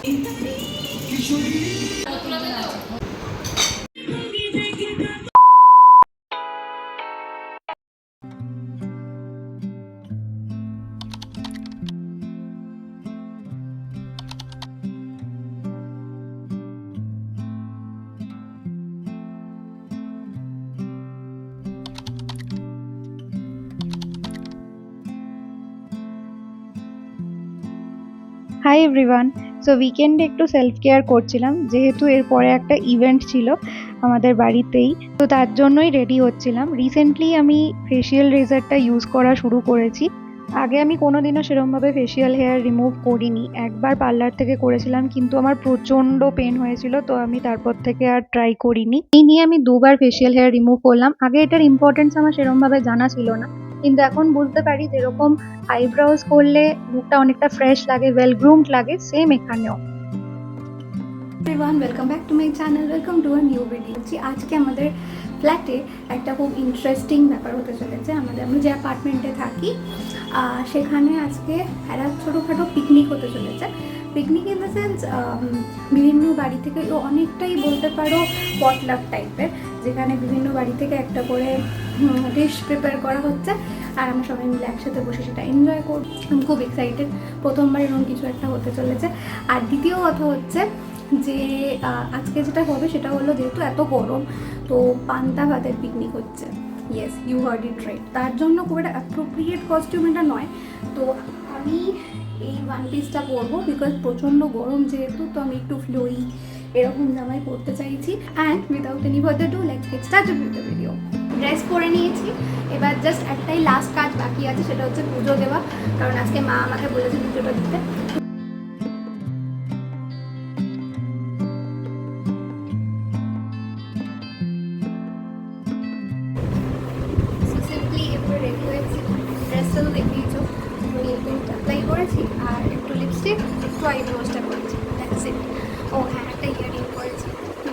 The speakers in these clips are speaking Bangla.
Hi everyone. সো উইকেন্ডে একটু সেলফ কেয়ার করছিলাম, যেহেতু এরপরে একটা ইভেন্ট ছিল আমাদের বাড়িতেই, তো তার জন্যই রেডি হচ্ছিলাম। রিসেন্টলি আমি ফেসিয়াল রেজারটা ইউজ করা শুরু করেছি। আগে আমি কোনোদিনও সেরকমভাবে ফেসিয়াল হেয়ার রিমুভ করিনি। একবার পার্লার থেকে করেছিলাম, কিন্তু আমার প্রচণ্ড পেন হয়েছিল, তো আমি তারপর থেকে আর ট্রাই করিনি। এই নিয়ে আমি দুবার ফেসিয়াল হেয়ার রিমুভ করলাম। আগে এটার ইম্পর্টেন্স আমার সেরকমভাবে জানা ছিল না, কিন্তু এখন বুঝতে পারি যেরকম আইব্রোজ করলে লুকটা অনেকটা ফ্রেশ লাগে, ওয়েল গ্রুমড লাগে, সেম এখানেও। Everyone, welcome back to my channel, welcome to a new video. আজকে আমাদের ফ্ল্যাটে একটা খুব ইন্টারেস্টিং ব্যাপার হতে চলেছে। আমরা যে অ্যাপার্টমেন্টে থাকি সেখানে আজকে একটা ছোটোখাটো পিকনিক হতে চলেছে। পিকনিক ইন দ্য সেন্স বিভিন্ন বাড়ি থেকে, অনেকটাই বলতে পারো পটলাক টাইপের, যেখানে বিভিন্ন বাড়ি থেকে একটা করে ডিশ প্রিপেয়ার করা হচ্ছে, আর আমরা সবাই মিলে একসাথে বসে সেটা এনজয় করব। আমি খুব এক্সাইটেড, প্রথমবার এরকম কিছু একটা হতে চলেছে। আর দ্বিতীয় কথা হচ্ছে যে আজকে যেটা হবে সেটা হলো, যেহেতু এত গরম, তো পান্তা ভাতের পিকনিক হচ্ছে। Yes, you heard it right. তার জন্য খুব একটা অ্যাপ্রোপ্রিয়েট কস্টিউম এটা নয়। তো আমি এই ওয়ান পিসটা পরবো, বিকজ প্রচণ্ড গরম যেহেতু, তো আমি একটু ফ্লোই এরকম জামাই পরতে চাইছি। And without any further do, let's get started with the video. Dress পরে নিয়েছি, এবার জাস্ট একটাই লাস্ট কাজ বাকি আছে, সেটা হচ্ছে পুজো দেওয়া। কারণ আজকে মা আমাকে বলেছে পুজোটা দিতে। রেডি হয়েছি, ড্রেসটা তো দেখেইছো, অ্যাপ্লাই করেছি, আর একটু লিপস্টিক, একটু আইব্রোজটা করেছি, দ্যাটস ইট। ও হ্যাঁ, একটা ইয়ারিং করেছি।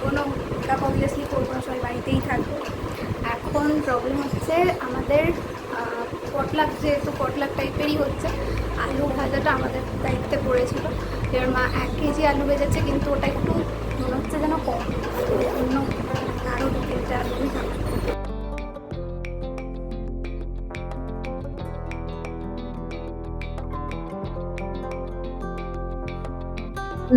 কোনো মেকআপ অবভিয়াসলি করবো না, সবাই বাড়িতেই থাকবো। এখন প্রবলেম হচ্ছে আমাদের পটলাক, যেহেতু পটলাক টাইপেরই হচ্ছে, আলু ভাজাটা আমাদের দায়িত্বে পড়েছিল। এবার মা 1 কেজি আলু ভেজেছে, কিন্তু ওটা একটু মনে হচ্ছে যেন কম, অন্য আরও 2-3টে আলু থাকবে।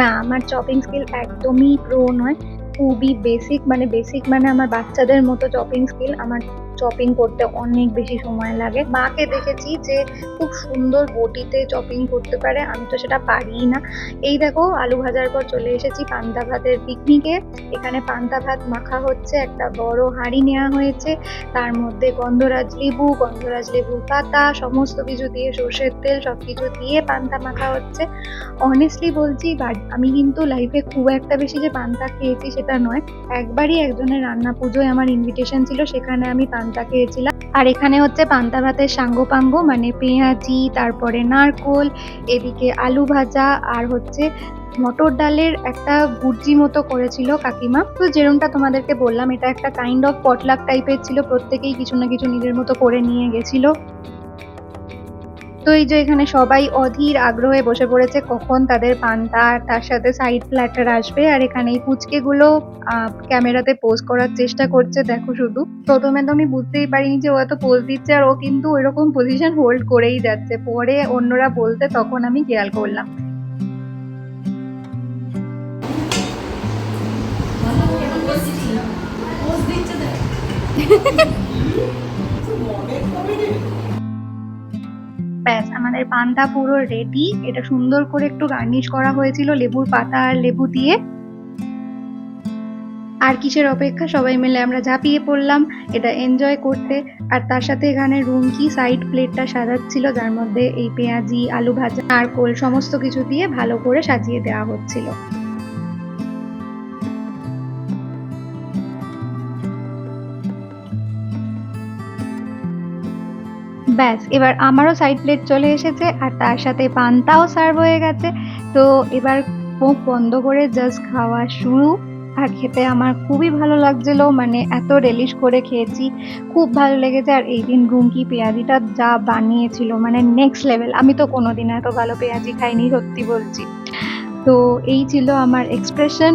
না, আমার চপিং স্কিল একদমই প্রো নয়, খুবই বেসিক। বেসিক মানে আমার বাচ্চাদের মতো চপিং স্কিল। আমার চপিং করতে অনেক বেশি সময় লাগে। মাকে দেখেছি যে খুব সুন্দর বটিতে চপিং করতে পারে, আমি তো সেটা পারিই না। এই দেখো, আলু ভাজার পর চলে এসেছি পান্তা ভাতের পিকনিকে। এখানে পান্তা ভাত মাখা হচ্ছে, একটা বড় হাঁড়ি নেওয়া হয়েছে, তার মধ্যে গন্ধরাজ লেবুর পাতা, সমস্ত কিছু দিয়ে, সর্ষের তেল, সবকিছু দিয়ে পান্তা মাখা হচ্ছে। অনেস্টলি বলছি, আমি কিন্তু লাইফে খুব একটা বেশি যে পান্তা খেয়েছি সেটা নয়। একবারই একজনের রান্না পুজোয় আমার ইনভিটেশন ছিল, সেখানে আমি পান্তা খেয়েছিলাম। আর এখানে হচ্ছে পান্তা ভাতের সাঙ্গপাঙ্গ, মানে পেঁয়াজি, তারপরে নারকোল, এদিকে আলু ভাজা, আর হচ্ছে মটর ডালের একটা ভুর্জি মতো করেছিল কাকিমা। তো যেরকমটা তোমাদেরকে বললাম, এটা একটা কাইন্ড অফ পটলাক টাইপের ছিল, প্রত্যেকেই কিছু না কিছু নিজের মতো করে নিয়ে গেছিল। তো এই যে এখানে সবাই অধীর আগ্রহে বসে পড়েছে কখন তাদের পান্তা আর তার সাথে সাইড প্ল্যাটার আসবে। আর এখানে এই পুচকেগুলো ক্যামেরাতে পোজ করার চেষ্টা করছে, দেখো শুধু। প্রথমে তো আমি বুঝতেই পারিনি যে ও এত পোজ দিচ্ছে, আর ও কিন্তু ওইরকম পজিশন হোল্ড করেই যাচ্ছে। পরে অন্যরা বলতে তখন আমি খেয়াল করলাম। ব্যাস, আমাদের পান্তা পুরো রেডি। এটা সুন্দর করে একটু গার্নিশ করা হয়েছিল লেবুর পাতা আর লেবু দিয়ে। আর কিসের অপেক্ষা, সবাই মিলে আমরা ঝাঁপিয়ে পড়লাম এটা এনজয় করতে। আর তার সাথে এখানে রুমকি সাইড প্লেটটা সাজাচ্ছিল, যার মধ্যে এই পেঁয়াজি, আলু ভাজা, নারকোল সমস্ত কিছু দিয়ে ভালো করে সাজিয়ে দেওয়া হচ্ছিল। ব্যাস, এবার আমারও সাইড প্লেট চলে এসেছে, আর তার সাথে পান্তাও সার্ভ হয়ে গেছে। তো এবার মুখ বন্ধ করে জাস্ট খাওয়া শুরু। আর খেতে আমার খুবই ভালো লাগছিল, এত রিলিশ করে খেয়েছি, খুব ভালো লেগেছে। আর এই দিন রুমকি পেঁয়াজিটা যা বানিয়েছিল, নেক্সট লেভেল। আমি তো কোনোদিন এত ভালো পেঁয়াজি খাইনি, সত্যি বলছি। তো এই ছিল আমার এক্সপ্রেশন।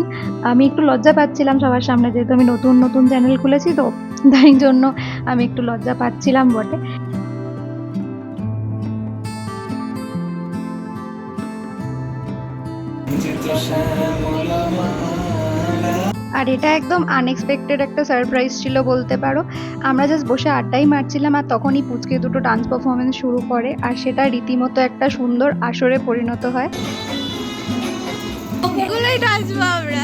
আমি একটু লজ্জা পাচ্ছিলাম সবার সামনে, যেহেতু আমি নতুন নতুন চ্যানেল খুলেছি, তো তাই জন্য আমি একটু লজ্জা পাচ্ছিলাম বটে। আর এটা একদম আনএক্সপেক্টেড একটা সারপ্রাইজ ছিল বলতে পারো। আমরা জাস্ট বসে আড্ডাই মারছিলাম আর তখনই পুচকে দুটো ডান্স পারফরমেন্স শুরু করে, আর সেটা রীতিমতো একটা সুন্দর আসরে পরিণত হয়। ওগুলোই নাচবো আমরা।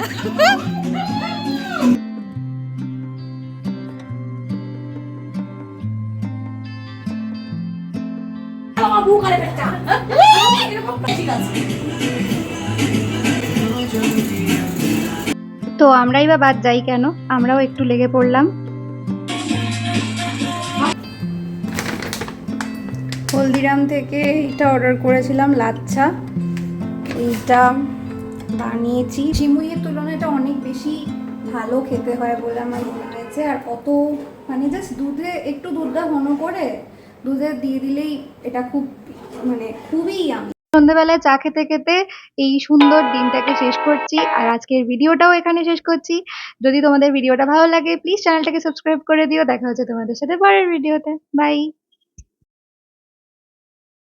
তো আমরাই বা বাদ যাই কেন, আমরাও একটু লেগে পড়লাম। হলদিরাম থেকে এইটা অর্ডার করেছিলাম, লাচ্ছা। এইটা বানিয়েছি। সিমুইয়ের তুলনায় এটা অনেক বেশি ভালো খেতে হয় বলে আমার মনে হয়েছে। আর কত মানে জাস্ট দুধে একটু দুধটা ঘন করে দুধে দিয়ে দিলেই এটা খুব মানে খুবই ইয়ামি। সন্ধ্যেবেলায় চা খেতে খেতে এই সুন্দর দিনটাকে শেষ করছি, আর আজকের ভিডিওটাও এখানে শেষ করছি। যদি তোমাদের ভিডিওটা ভালো লাগে প্লিজ চ্যানেলটাকে সাবস্ক্রাইব করে দিও। দেখা হচ্ছে তোমাদের সাথে পরের ভিডিওতে। বাই।